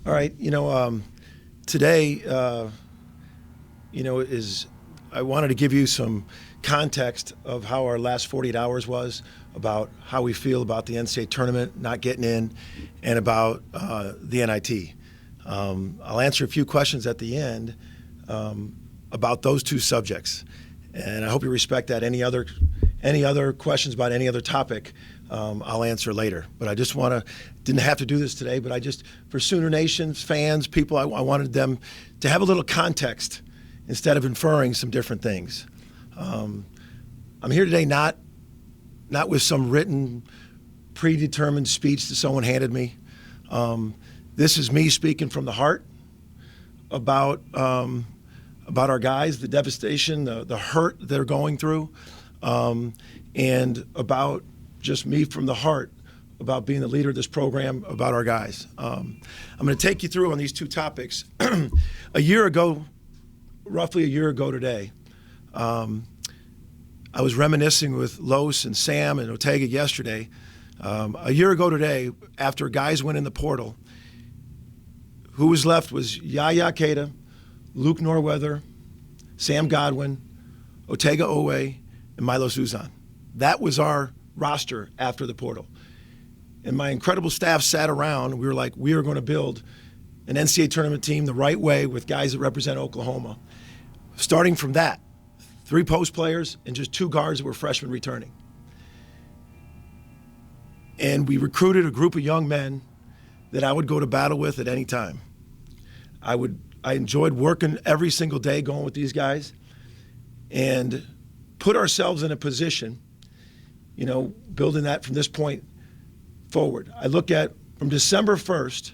All right, today, I wanted to give you some context of how our last 48 hours was, about how we feel about the NCAA tournament not getting in, and about the NIT. I'll answer a few questions at the end about those two subjects, and I hope you respect that. Any other questions about any other topic, I'll answer later. But I just didn't have to do this today, but for Sooner Nation fans, people, I wanted them to have a little context instead of inferring some different things. I'm here today not with some written, predetermined speech that someone handed me. This is me speaking from the heart about our guys, the devastation, the hurt they're going through, and about just me from the heart about being the leader of this program, about our guys. I'm going to take you through on these two topics. Roughly a year ago today, I was reminiscing with Los and Sam and Ortega yesterday. A year ago today, after guys went in the portal, who was left was Yaya Keita, Luke Norweather, Sam Godwin, Ortega Owe, and Milo Suzan. That was our roster after the portal. And my incredible staff sat around, and we were like, we are going to build an NCAA tournament team the right way with guys that represent Oklahoma. Starting from that, 3 post players and just 2 guards that were freshmen returning. And we recruited a group of young men that I would go to battle with at any time. I enjoyed working every single day, going with these guys, and put ourselves in a position, building that from this point forward. I look at from December 1st,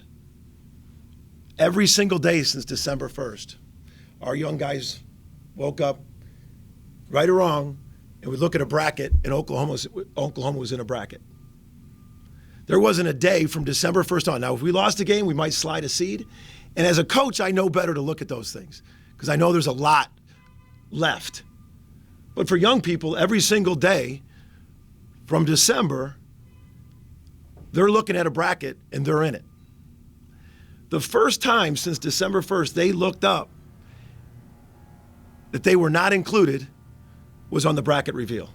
every single day since December 1st, our young guys woke up, right or wrong, and we look at a bracket, and Oklahoma was in a bracket. There wasn't a day from December 1st on. Now, if we lost a game, we might slide a seed. And as a coach, I know better to look at those things because I know there's a lot left. But for young people, every single day from December, they're looking at a bracket and they're in it. The first time since December 1st they looked up that they were not included was on the bracket reveal.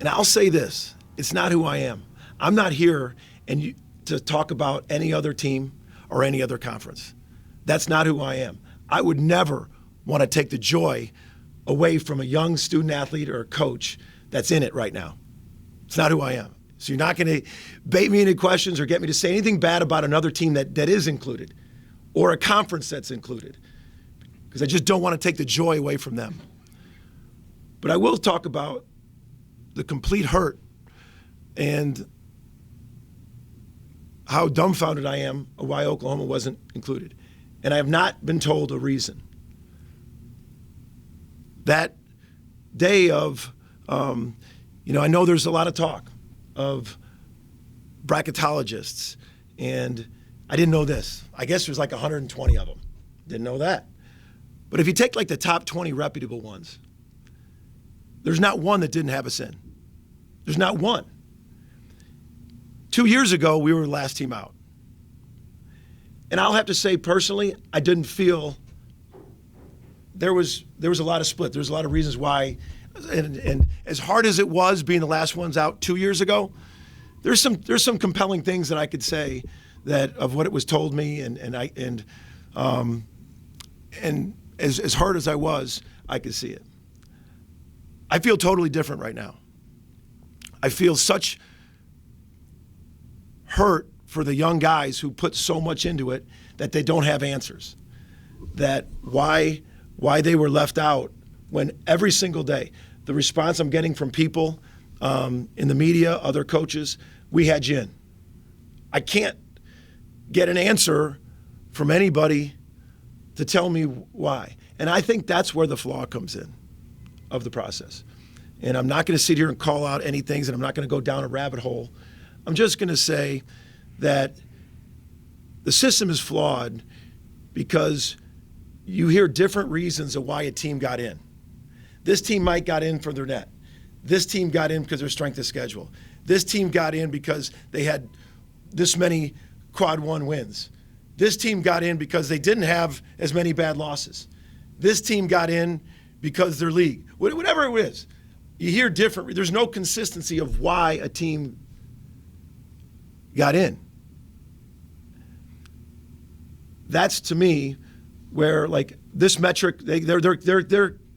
And I'll say this, it's not who I am. I'm not here to talk about any other team or any other conference. That's not who I am. I would never want to take the joy away from a young student athlete or a coach that's in it right now. It's not who I am. So you're not going to bait me into questions or get me to say anything bad about another team that is included or a conference that's included, because I just don't want to take the joy away from them. But I will talk about the complete hurt and how dumbfounded I am of why Oklahoma wasn't included. And I have not been told a reason. That day of, I know there's a lot of talk of bracketologists, and I didn't know this. I guess there's like 120 of them. Didn't know that. But if you take like the top 20 reputable ones, there's not one that didn't have us in. There's not one. 2 years ago, we were the last team out. And I'll have to say personally, I didn't feel there was a lot of split. There's a lot of reasons why. And as hard as it was being the last ones out 2 years ago, there's some compelling things that I could say that of what it was told me, and as hard as I was, I could see it. I feel totally different right now. I feel such hurt for the young guys who put so much into it that they don't have answers. That why they were left out when every single day, the response I'm getting from people in the media, other coaches, we had you in. I can't get an answer from anybody to tell me why. And I think that's where the flaw comes in of the process. And I'm not going to sit here and call out any things, and I'm not going to go down a rabbit hole. I'm just going to say that the system is flawed because you hear different reasons of why a team got in. This team might got in for their net. This team got in because of their strength of schedule. This team got in because they had this many quad one wins. This team got in because they didn't have as many bad losses. This team got in because their league, whatever it is. You hear different. There's no consistency of why a team got in. That's to me where, like, this metric, their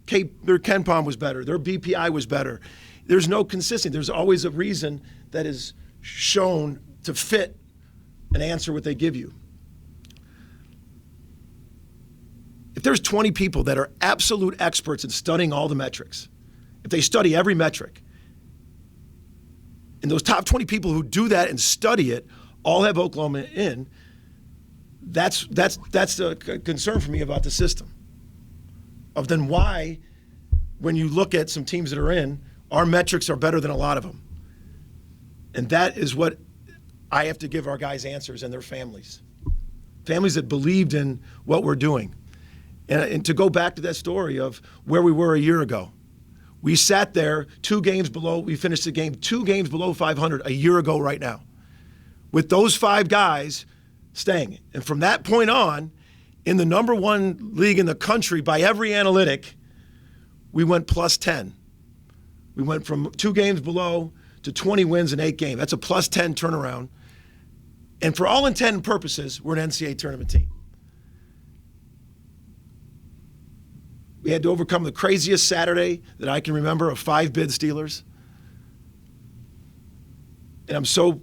KenPom was better, their BPI was better. There's no consistency. There's always a reason that is shown to fit an answer what they give you. If there's 20 people that are absolute experts in studying all the metrics, if they study every metric, and those top 20 people who do that and study it all have Oklahoma in, that's a concern for me about the system. Of then why, when you look at some teams that are in, our metrics are better than a lot of them. And that is what I have to give our guys answers and their families. Families that believed in what we're doing. And to go back to that story of where we were a year ago. We sat there 2 games below, we finished the game 2 games below 500 a year ago right now. With those 5 guys staying. And from that point on, in the number 1 league in the country by every analytic, we went plus 10. We went from 2 games below to 20 wins in 8 games. That's a plus 10 turnaround. And for all intent and purposes, we're an NCAA tournament team. We had to overcome the craziest Saturday that I can remember of 5 bid Steelers. And I'm so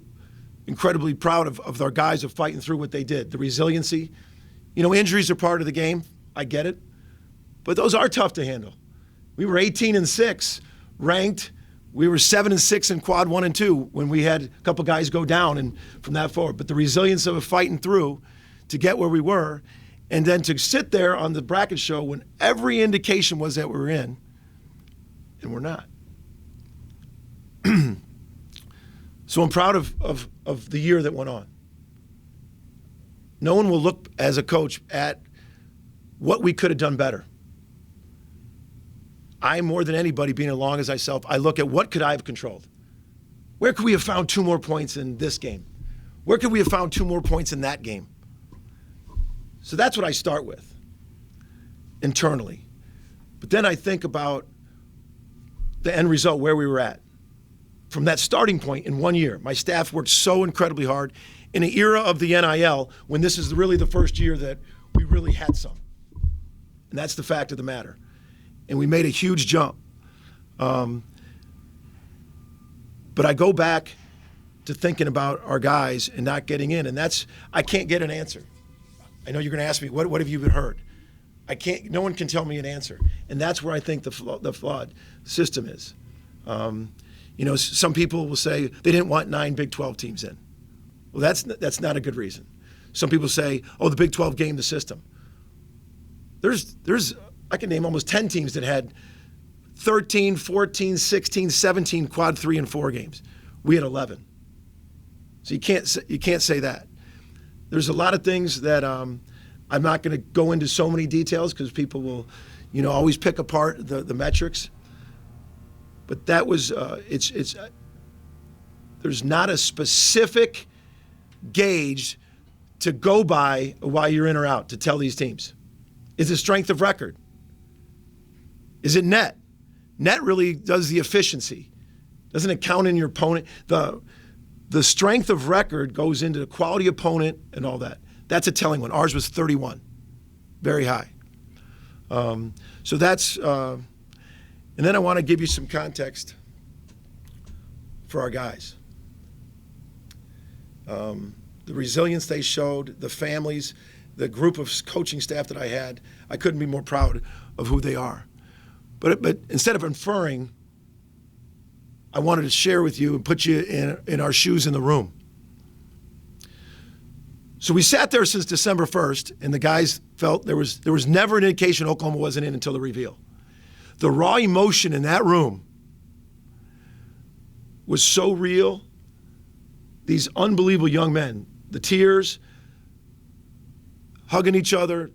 incredibly proud of our guys of fighting through what they did. The resiliency. You know, injuries are part of the game. I get it. But those are tough to handle. We were 18-6 ranked. We were 7-6 in quad 1 and 2 when we had a couple guys go down and from that forward. But the resilience of fighting through to get where we were, and then to sit there on the bracket show when every indication was that we were in, and we're not. So I'm proud of the year that went on. No one will look as a coach at what we could have done better. I, more than anybody, being along as myself, I look at what could I have controlled. Where could we have found 2 more points in this game? Where could we have found 2 more points in that game? So that's what I start with internally. But then I think about the end result, where we were at. From that starting point in 1 year, my staff worked so incredibly hard in an era of the NIL when this is really the first year that we really had some. And that's the fact of the matter. And we made a huge jump. But I go back to thinking about our guys and not getting in, and that's, I can't get an answer. I know you're going to ask me, what have you heard? I can't. No one can tell me an answer, and that's where I think the flawed system is. You know, some people will say they didn't want 9 Big 12 teams in. Well, that's not a good reason. Some people say, oh, the Big 12 gamed the system. There's I can name almost 10 teams that had 13, 14, 16, 17 quad 3 and 4 games. We had 11. So you can't say that. There's a lot of things that I'm not going to go into so many details because people will, you know, always pick apart the metrics. But that was there's not a specific gauge to go by while you're in or out to tell these teams. Is it strength of record? Is it net? Net really does the efficiency. Doesn't it count in your opponent? The strength of record goes into the quality opponent and all that. That's a telling one. Ours was 31, very high. So that's, and then I want to give you some context for our guys. The resilience they showed, the families, the group of coaching staff that I had, I couldn't be more proud of who they are. But instead of inferring, I wanted to share with you and put you in our shoes in the room. So we sat there since December 1st, and the guys felt there was never an indication Oklahoma wasn't in until the reveal. The raw emotion in that room was so real. These unbelievable young men, the tears, hugging each other,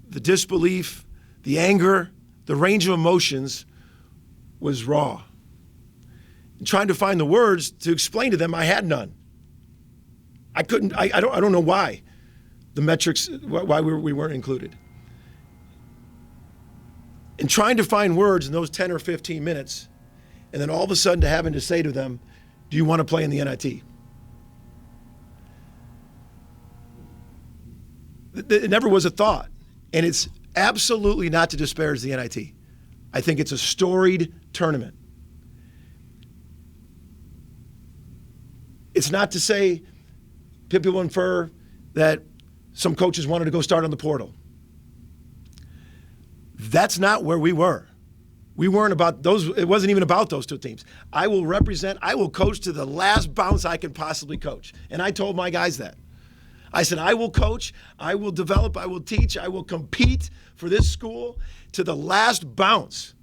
the disbelief, the anger, the range of emotions was raw. And trying to find the words to explain to them, I had none. I don't know why the metrics, why we weren't included. And trying to find words in those 10 or 15 minutes, and then all of a sudden having to say to them, do you want to play in the NIT? It never was a thought. And it's absolutely not to disparage the NIT. I think it's a storied tournament. It's not to say people infer that some coaches wanted to go start on the portal. That's not where we were. We weren't about those. It wasn't even about those two teams. I will coach to the last bounce I can possibly coach. And I told my guys that. I said, I will coach, I will develop, I will teach, I will compete for this school to the last bounce.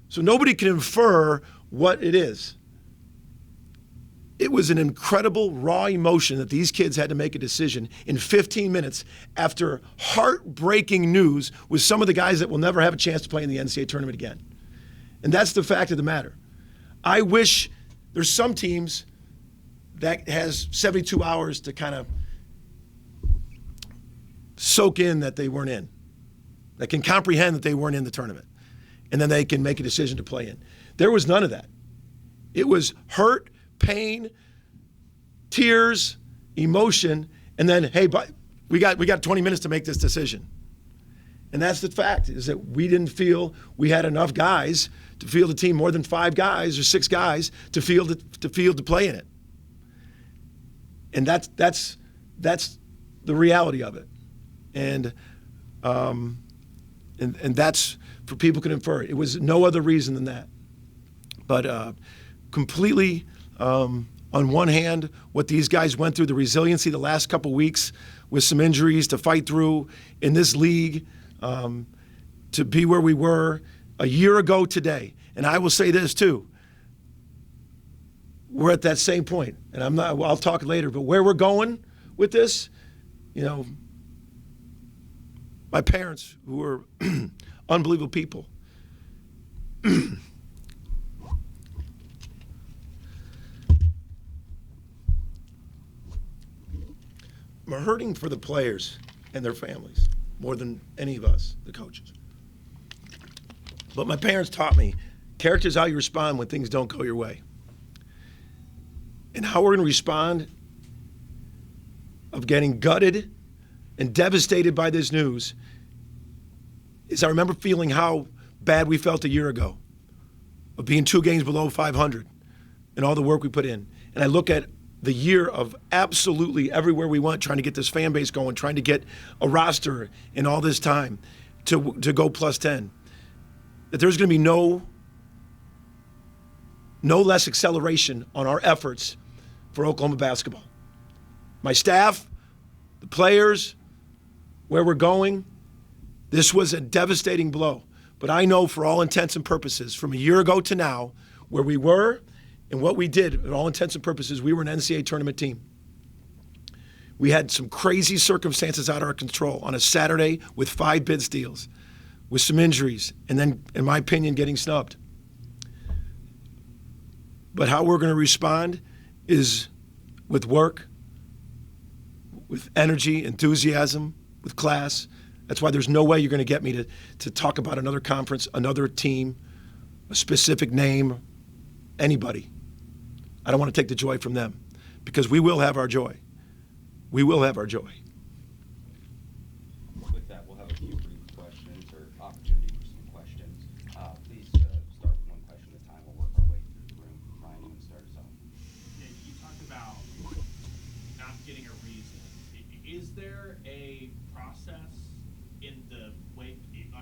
So nobody can infer what it is. It was an incredible raw emotion that these kids had to make a decision in 15 minutes after heartbreaking news with some of the guys that will never have a chance to play in the NCAA tournament again. And that's the fact of the matter. I wish there's some teams that has 72 hours to kind of soak in that they weren't in, that can comprehend that they weren't in the tournament, and then they can make a decision to play in. There was none of that. It was hurt, pain, tears, emotion, and then, hey, we got 20 minutes to make this decision. And that's the fact, is that we didn't feel we had enough guys to field a team, more than 5 guys or 6 guys to field to play in it. And that's the reality of it. And that's for people can infer. It was no other reason than that. But completely, on one hand, what these guys went through, the resiliency the last couple weeks with some injuries to fight through in this league, to be where we were a year ago today. And I will say this too. We're at that same point. And I'll talk later, but where we're going with this, my parents, who were unbelievable people, I'm hurting for the players and their families more than any of us, the coaches. But my parents taught me, character is how you respond when things don't go your way. And how we're going to respond of getting gutted and devastated by this news is I remember feeling how bad we felt a year ago of being 2 games below 500 and all the work we put in. And I look at the year of absolutely everywhere we went, trying to get this fan base going, trying to get a roster in all this time to go plus 10, that there's going to be no less acceleration on our efforts for Oklahoma basketball. My staff, the players, where we're going, this was a devastating blow. But I know for all intents and purposes, from a year ago to now, where we were and what we did, at all intents and purposes, we were an NCAA tournament team. We had some crazy circumstances out of our control on a Saturday with 5 bid steals, with some injuries, and then, in my opinion, getting snubbed. But how we're going to respond is with work, with energy, enthusiasm, with class. That's why there's no way you're going to get me to talk about another conference, another team, a specific name, anybody. I don't want to take the joy from them, because we will have our joy. We will have our joy. With that, we'll have a few brief questions or opportunity for some questions. Please start with one question at a time. We'll work our way through the room. Ryan, you want to start us off? Yeah, you talked about not getting a reason. Is there a process in the way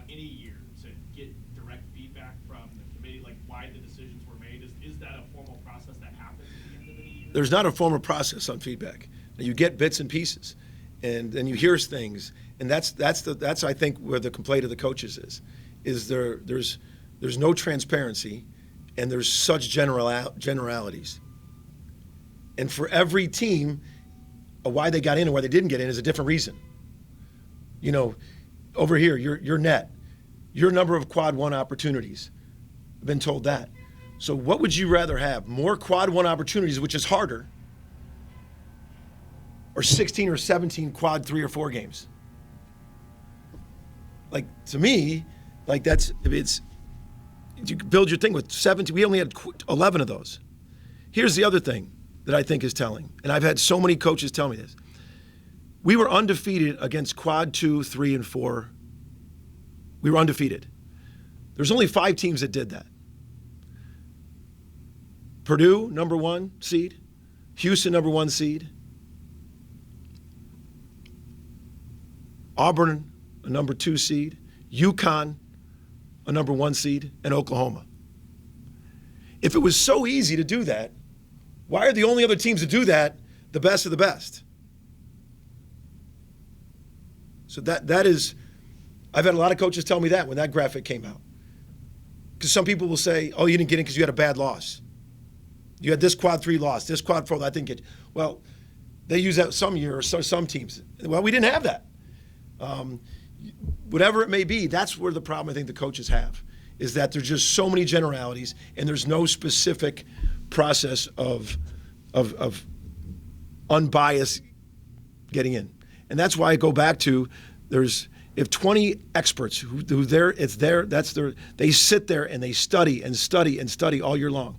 any year to get direct feedback from the committee, like why the decisions were made? Is that a formal process that happens at the end of any year? There's not a formal process on feedback. You get bits and pieces, and then you hear things, and that's I think where the complaint of the coaches is there's no transparency, and there's such generalities. And for every team, why they got in and why they didn't get in is a different reason. Over here, your net, your number of quad 1 opportunities. I've been told that. So what would you rather have? More quad 1 opportunities, which is harder, or 16 or 17 quad 3 or 4 games. Like, to me, like it's you build your thing with 17. We only had 11 of those. Here's the other thing that I think is telling, and I've had so many coaches tell me this. We were undefeated against quad 2, 3, and 4. We were undefeated. There's only 5 teams that did that. Purdue, number 1 seed. Houston, number 1 seed. Auburn, a number 2 seed. UConn, a number 1 seed. And Oklahoma. If it was so easy to do that, why are the only other teams to do that the best of the best? So that is, I've had a lot of coaches tell me that when that graphic came out. Because some people will say, oh, you didn't get in because you had a bad loss. You had this quad 3 loss, this quad 4, I think it. Well, they use that some year or some teams. Well, we didn't have that. Whatever it may be, that's where the problem I think the coaches have, is that there's just so many generalities and there's no specific process of unbiased getting in. And that's why I go back to if 20 experts who they sit there and they study and study and study all year long.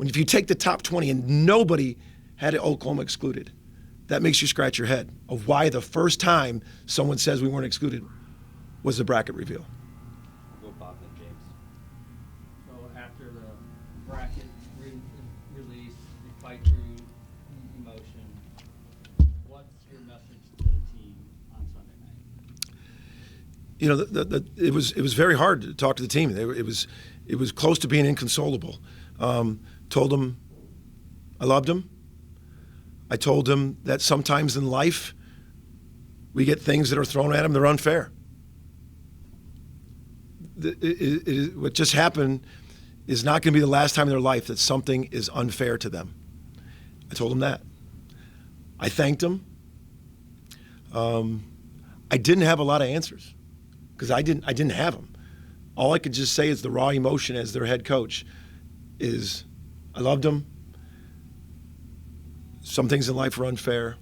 If you take the top 20 and nobody had Oklahoma excluded, that makes you scratch your head of why the first time someone says we weren't excluded was the bracket reveal. We'll go Bob then James. So after the bracket release, you fight through emotion. What's your message to the team on Sunday night? You know, it was very hard to talk to the team. It was close to being inconsolable. Told them I loved them. I told them that sometimes in life we get things that are thrown at them that are unfair. What just happened is not going to be the last time in their life that something is unfair to them. I told them that. I thanked them. I didn't have a lot of answers because I didn't have them. All I could just say is the raw emotion as their head coach is I loved them. Some things in life are unfair,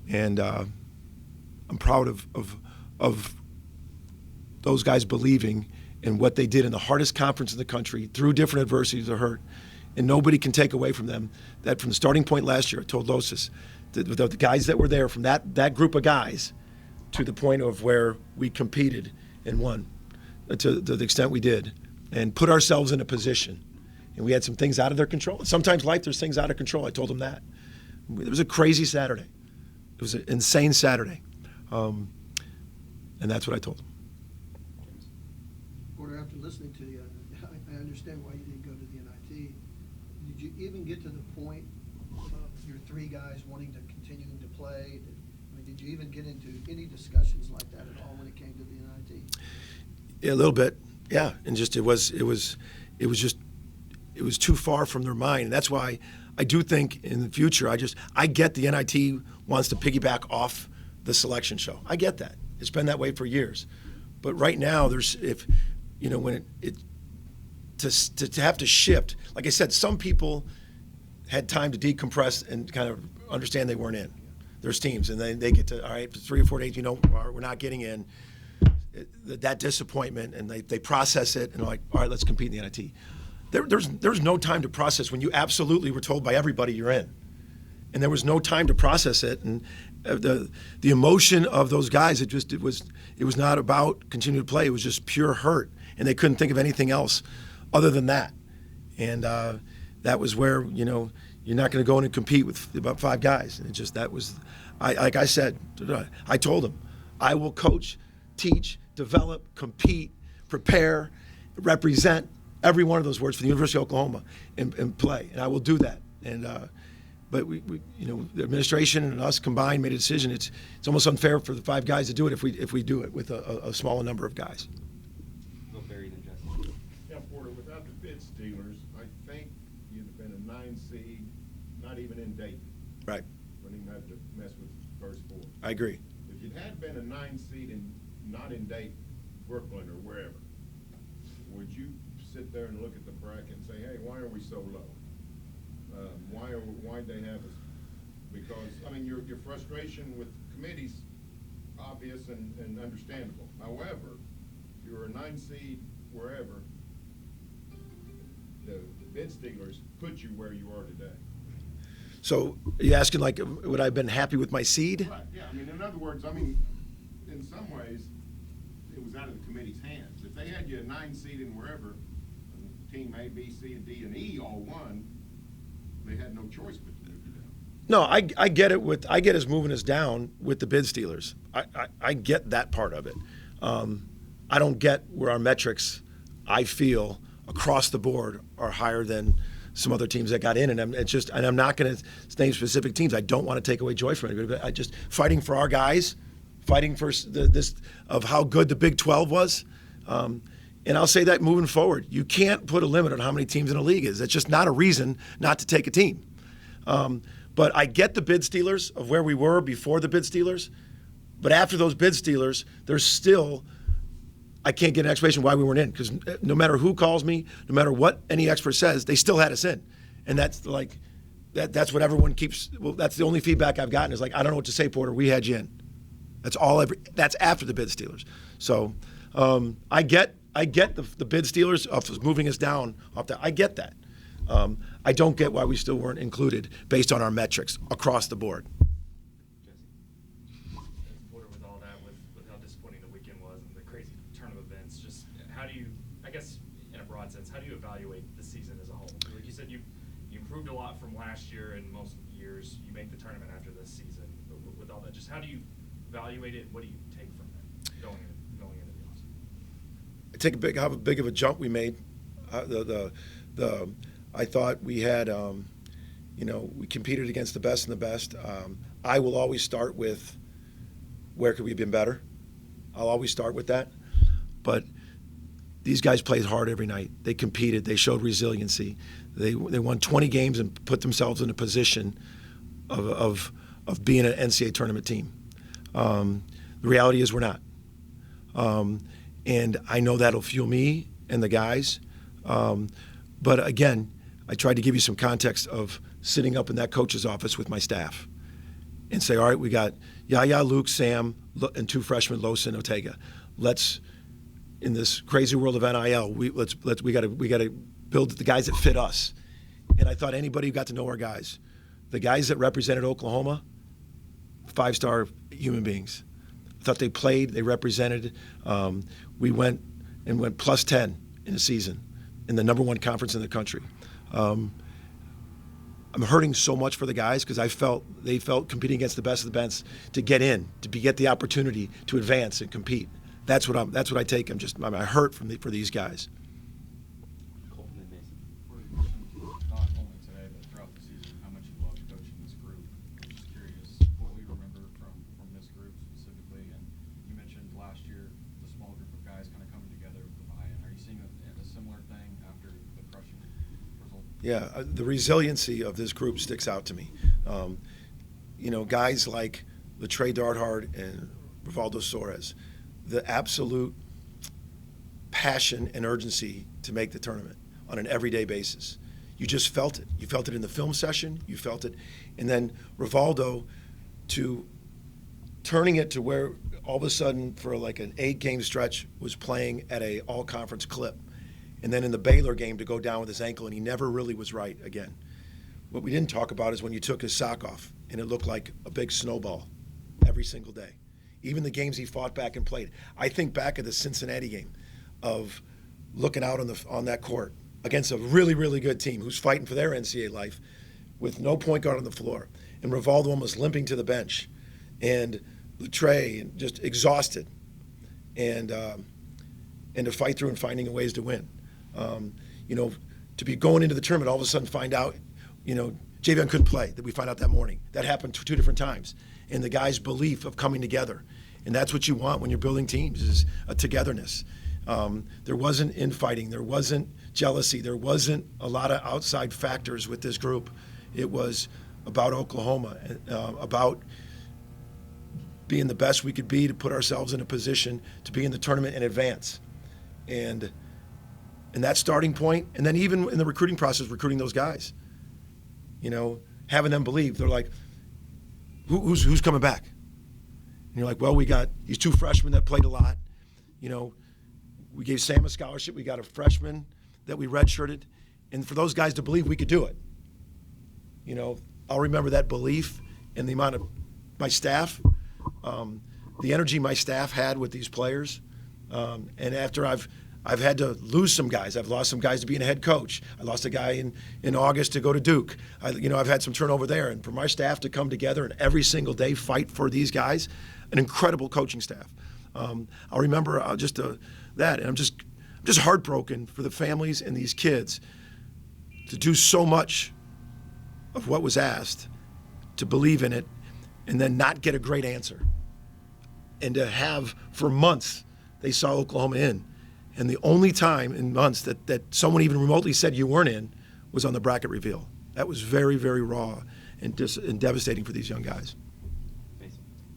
and I'm proud of those guys believing in what they did in the hardest conference in the country through different adversities or hurt. And nobody can take away from them that from the starting point last year, I told Losis, the guys that were there from that group of guys to the point of where we competed and won to the extent we did and put ourselves in a position. And we had some things out of their control. Sometimes life, there's things out of control. I told them that. It was a crazy Saturday. It was an insane Saturday. And that's what I told them. Porter, after listening to you, I understand why you didn't go to the NIT. Did you even get to the point of your 3 guys wanting to continue to play? Did you even get into any discussions like that at all when it came to the NIT? Yeah, a little bit. Yeah, and just it was too far from their mind. And that's why I do think in the future, I get the NIT wants to piggyback off the selection show. I get that. It's been that way for years. But right now, when to have to shift, like I said, some people had time to decompress and kind of understand they weren't in. There's teams, and they get to, all right, for 3 or 4 days, we're not getting in. That disappointment, and they process it, and they're like, all right, let's compete in the NIT. There's no time to process when you absolutely were told by everybody you're in, and there was no time to process it. And the emotion of those guys, it was not about continue to play. It was just pure hurt, and they couldn't think of anything else other than that. And that was where you're not going to go in and compete with about 5 guys. And like I said, I told them, I will coach, teach, develop, compete, prepare, represent. Every one of those words for the University of Oklahoma and play, and I will do that. And but we the administration and us combined made a decision. It's almost unfair for the 5 guys to do it if we do it with a smaller number of guys. Go Barry then Jesse. Yeah, Porter, without the bid stealers, I think you'd have been a 9 seed, not even in Dayton. Right. Wouldn't even have to mess with the first 4. I agree. If you'd had been a 9 seed not in Dayton, Brooklyn, or wherever, would you sit there and look at the bracket and say, hey, why are we so low? Why they have us Because, I mean, your frustration with committees, obvious and understandable. However, you're a 9 seed wherever, the bid stealers put you where you are today. So are you asking, like, would I have been happy with my seed? Right, yeah, I mean, in other words, I mean, in some ways, it was out of the committee's hands. If they had you a 9 seed in wherever, team A, B, C, and D, and E all won, they had no choice but to move you down. No, I get it. I get us moving us down with the bid stealers. I get that part of it. I don't get where our metrics, I feel, across the board are higher than some other teams that got in, and I'm not going to name specific teams. I don't want to take away joy from anybody, but I just fighting for our guys, fighting for this of how good the Big 12 was. And I'll say that moving forward, you can't put a limit on how many teams in a league is. That's just not a reason not to take a team. But I get the bid stealers of where we were before the bid stealers, but after those bid stealers, there's still, I can't get an explanation why we weren't in, because no matter who calls me, no matter what any expert says, they still had us in. And that's like, that's what everyone keeps, well, that's the only feedback I've gotten is like, I don't know what to say, Porter, we had you in. That's after the bid stealers. So I get the bid stealers of moving us down off that. I get that. I don't get why we still weren't included based on our metrics across the board. Porter, with all that, with how disappointing the weekend was and the crazy turn of events, just how do you, I guess in a broad sense, how do you evaluate the season as a whole? Like you said, you improved a lot from last year and most years. You make the tournament after this season. But with all that, just how do you evaluate it? What do you take from it going into the offseason? I take how big of a jump we made. I thought we had, we competed against the best and the best. I will always start with where could we have been better. I'll always start with that. But these guys played hard every night. They competed. They showed resiliency. They won 20 games and put themselves in a position of being an NCAA tournament team. The reality is we're not. And I know that'll fuel me and the guys. But again, I tried to give you some context of sitting up in that coach's office with my staff and say, all right, we got Yaya, Luke, Sam, and 2 freshmen, Losa and Ortega. Let's, in this crazy world of NIL, we got to build the guys that fit us. And I thought anybody who got to know our guys, the guys that represented Oklahoma, 5-star human beings. I thought they played, they represented. We went plus 10 in a season in the #1 conference in the country. I'm hurting so much for the guys because they felt competing against the best of the best to get in, to get the opportunity to advance and compete. That's what I take. I hurt for these guys. Colton and Mason. Not only today, but throughout the season, how much you loved coaching this group. I'm just curious what we remember from this group specifically. And you mentioned last year the small group of guys kind of coming together with the buy-in. Are you seeing a similar thing after the crushing result? Yeah, the resiliency of this group sticks out to me. Guys like Latrey Darthard and Rivaldo Soares, the absolute passion and urgency to make the tournament on an everyday basis. You just felt it. You felt it in the film session. You felt it. And then Rivaldo to turning it to where all of a sudden for like an 8-game stretch was playing at a all-conference clip. And then in the Baylor game to go down with his ankle, and he never really was right again. What we didn't talk about is when you took his sock off, and it looked like a big snowball every single day. Even the games he fought back and played. I think back at the Cincinnati game of looking out on that court against a really, really good team who's fighting for their NCAA life with no point guard on the floor. And Rivaldo almost limping to the bench. And Latrey just exhausted. And to fight through and finding ways to win. To be going into the tournament, all of a sudden find out, Javion couldn't play, that we find out that morning. That happened 2 different times. And the guys' belief of coming together. And that's what you want when you're building teams, is a togetherness. There wasn't infighting. There wasn't jealousy. There wasn't a lot of outside factors with this group. It was about Oklahoma, about being the best we could be to put ourselves in a position to be in the tournament and advance. And that starting point, and then even in the recruiting process, recruiting those guys, having them believe. They're like, who's coming back? And you're like, well, we got these 2 freshmen that played a lot. You know, we gave Sam a scholarship. We got a freshman that we redshirted. And for those guys to believe we could do it, you know, I'll remember that belief and the amount of my staff, the energy my staff had with these players. And after I've had to lose some guys. I've lost some guys to being a head coach. I lost a guy in August to go to Duke. I've had some turnover there. And for my staff to come together and every single day fight for these guys, an incredible coaching staff. I'll remember that. And I'm just heartbroken for the families and these kids to do so much of what was asked, to believe in it, and then not get a great answer. And to have, for months, they saw Oklahoma in. And the only time in months that someone even remotely said you weren't in was on the bracket reveal. That was very, very raw and devastating for these young guys.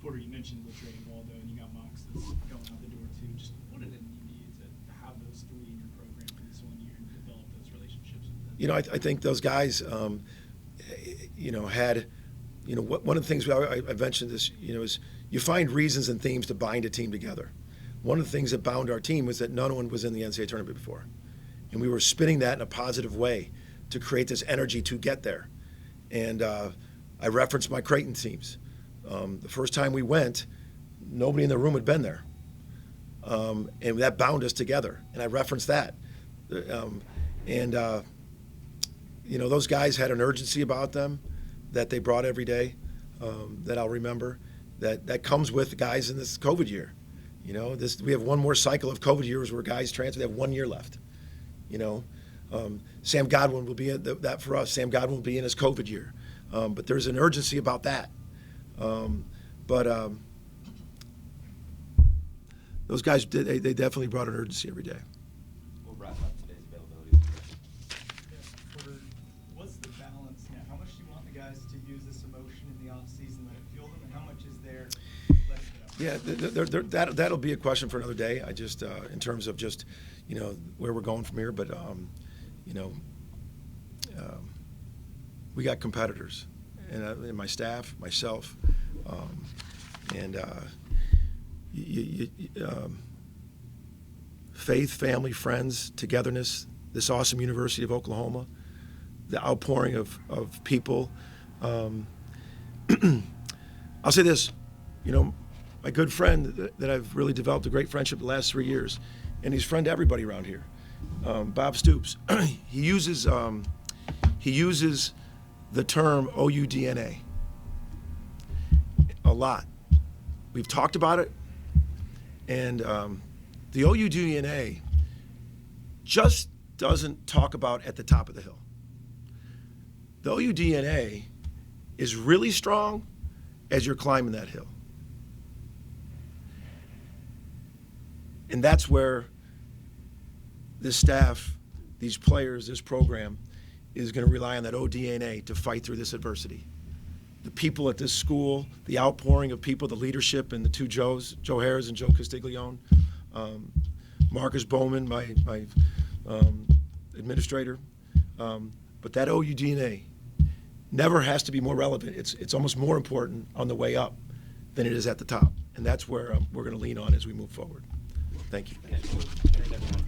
Porter, you mentioned Latrell and Waldo, and you got Mox that's going out the door too. Just what did it need to have those 3 in your program for this 1 year and develop those relationships with them? You know, I think those guys, had, one of the things I mentioned this, is you find reasons and themes to bind a team together. One of the things that bound our team was that no one was in the NCAA tournament before. And we were spinning that in a positive way to create this energy to get there. And I referenced my Creighton teams. The first time we went, nobody in the room had been there. And that bound us together. And I referenced that. Those guys had an urgency about them that they brought every day, that I'll remember, that comes with guys in this COVID year. We have one more cycle of COVID years where guys transfer. They have 1 year left. Sam Godwin will be in that for us. Sam Godwin will be in his COVID year. But there's an urgency about that. Those guys, they definitely brought an urgency every day. We'll wrap up today's availability. Porter, what's the balance now? How much do you want the guys to use this emotion in the off-season, let it fuel them, and how much is there, let it go? Yeah, that'll be a question for another day. I just, in terms of just, where we're going from here. But, we got competitors, and my staff, myself, faith, family, friends, togetherness, this awesome University of Oklahoma, the outpouring of people. I'll say this, my good friend that I've really developed a great friendship the last 3 years, and he's a friend to everybody around here, Bob Stoops. He uses the term OUDNA a lot. We've talked about it, and the OUDNA just doesn't talk about at the top of the hill. The OUDNA is really strong as you're climbing that hill. And that's where this staff, these players, this program is going to rely on that ODNA to fight through this adversity. The people at this school, the outpouring of people, the leadership, and the 2 Joes, Joe Harris and Joe Castiglione, Marcus Bowman, my administrator. But that OUDNA never has to be more relevant. It's almost more important on the way up than it is at the top. And that's where we're going to lean on as we move forward. Thank you. Thanks, everyone.